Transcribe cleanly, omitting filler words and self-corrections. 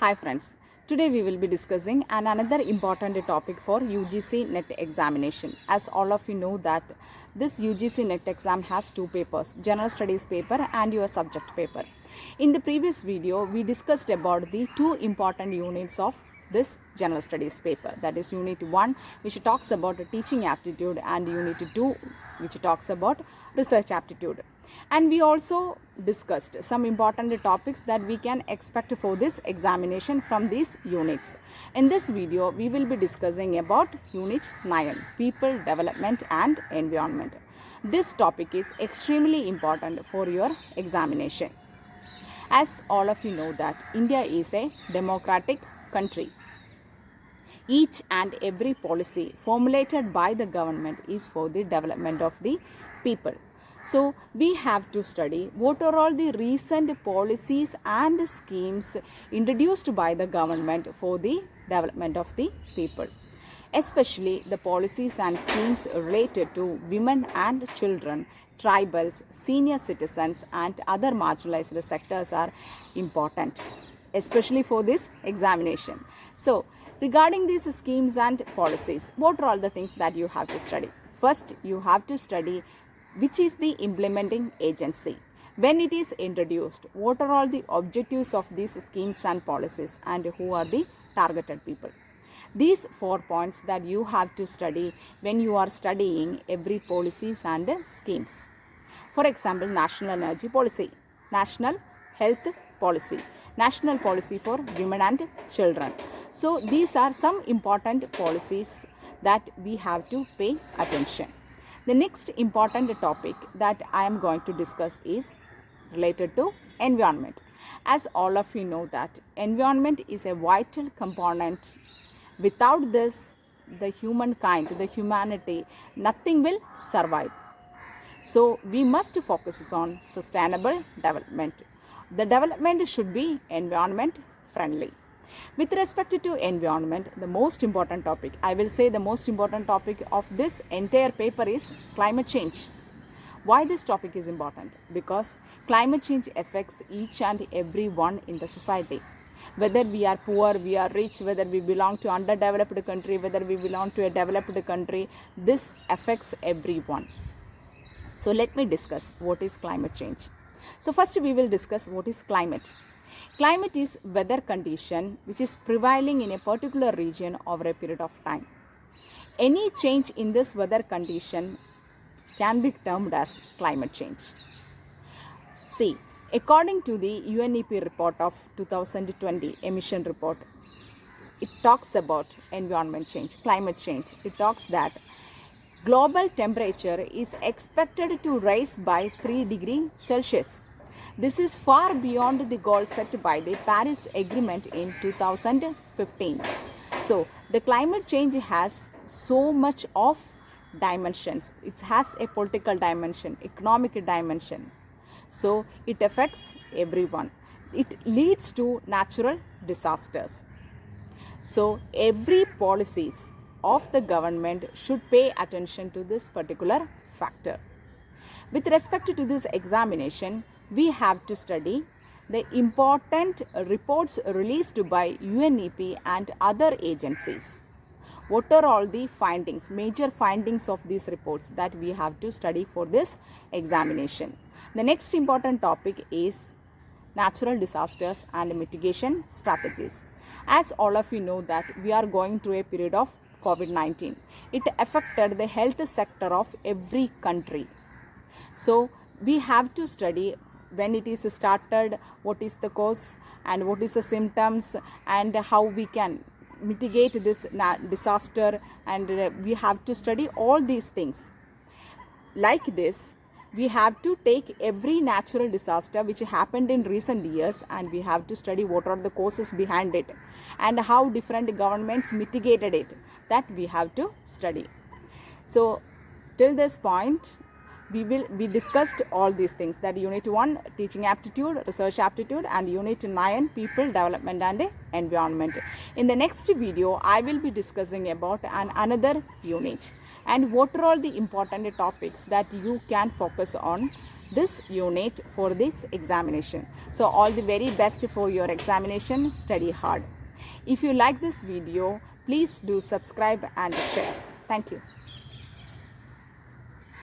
Hi friends, today we will be discussing another important topic for UGC-Net examination. As all of you know that this UGC-Net exam has two papers, General Studies paper and your subject paper. In the previous video, we discussed about the two important units of this General Studies paper, that is Unit 1 which talks about teaching aptitude and Unit 2 which talks about research aptitude. And we also discussed some important topics that we can expect for this examination from these units. In this video, we will be discussing about Unit 9, People, Development and Environment. This topic is extremely important for your examination. As all of you know that India is a democratic country. Each and every policy formulated by the government is for the development of the people. So, we have to study what are all the recent policies and schemes introduced by the government for the development of the people. Especially the policies and schemes related to women and children, tribals, senior citizens and other marginalized sectors are important, especially for this examination. So, regarding these schemes and policies, what are all the things that you have to study? First, you have to study which is the implementing agency. When it is introduced, what are all the objectives of these schemes and policies and who are the targeted people? These 4 points that you have to study when you are studying every policies and schemes. For example, National Energy Policy, National Health Policy, National Policy for Women and Children. So, these are some important policies that we have to pay attention. The next important topic that I am going to discuss is related to environment. As all of you know that environment is a vital component. Without this, the humanity, nothing will survive. So, we must focus on sustainable development. The development should be environment friendly. With respect to environment, the most important topic, I will say the most important topic of this entire paper is climate change. Why this topic is important? Because climate change affects each and every one in the society. Whether we are poor, we are rich, whether we belong to underdeveloped country, whether we belong to a developed country, this affects everyone. So let me discuss what is climate change. So first we will discuss what is climate. Climate is weather condition which is prevailing in a particular region over a period of time. Any change in this weather condition can be termed as climate change. See, according to the Unep report of 2020 emission report, it talks about environment change, climate change. It talks that global temperature is expected to rise by 3 degrees Celsius. This is far beyond the goal set by the Paris Agreement in 2015. So, the climate change has so much of dimensions. It has a political dimension, economic dimension. So, it affects everyone. It leads to natural disasters. So, every policies of the government should pay attention to this particular factor. With respect to this examination, we have to study the important reports released by UNEP and other agencies. What are all the findings, major findings of these reports that we have to study for this examination? The next important topic is natural disasters and mitigation strategies. As all of you know that we are going through a period of COVID-19. It affected the health sector of every country. So, we have to study when it is started, what is the cause and what is the symptoms and how we can mitigate this disaster, and we have to study all these things. Like this, we have to take every natural disaster which happened in recent years and we have to study what are the causes behind it and how different governments mitigated it, that we have to study. So, till this point, we discussed all these things, that Unit 1 teaching aptitude, research aptitude, and Unit 9 people, development and environment. In the next video, I will be discussing about another unit and what are all the important topics that you can focus on this unit for this examination. So all the very best for your examination. Study hard. If you like this video, please do subscribe and share. Thank you.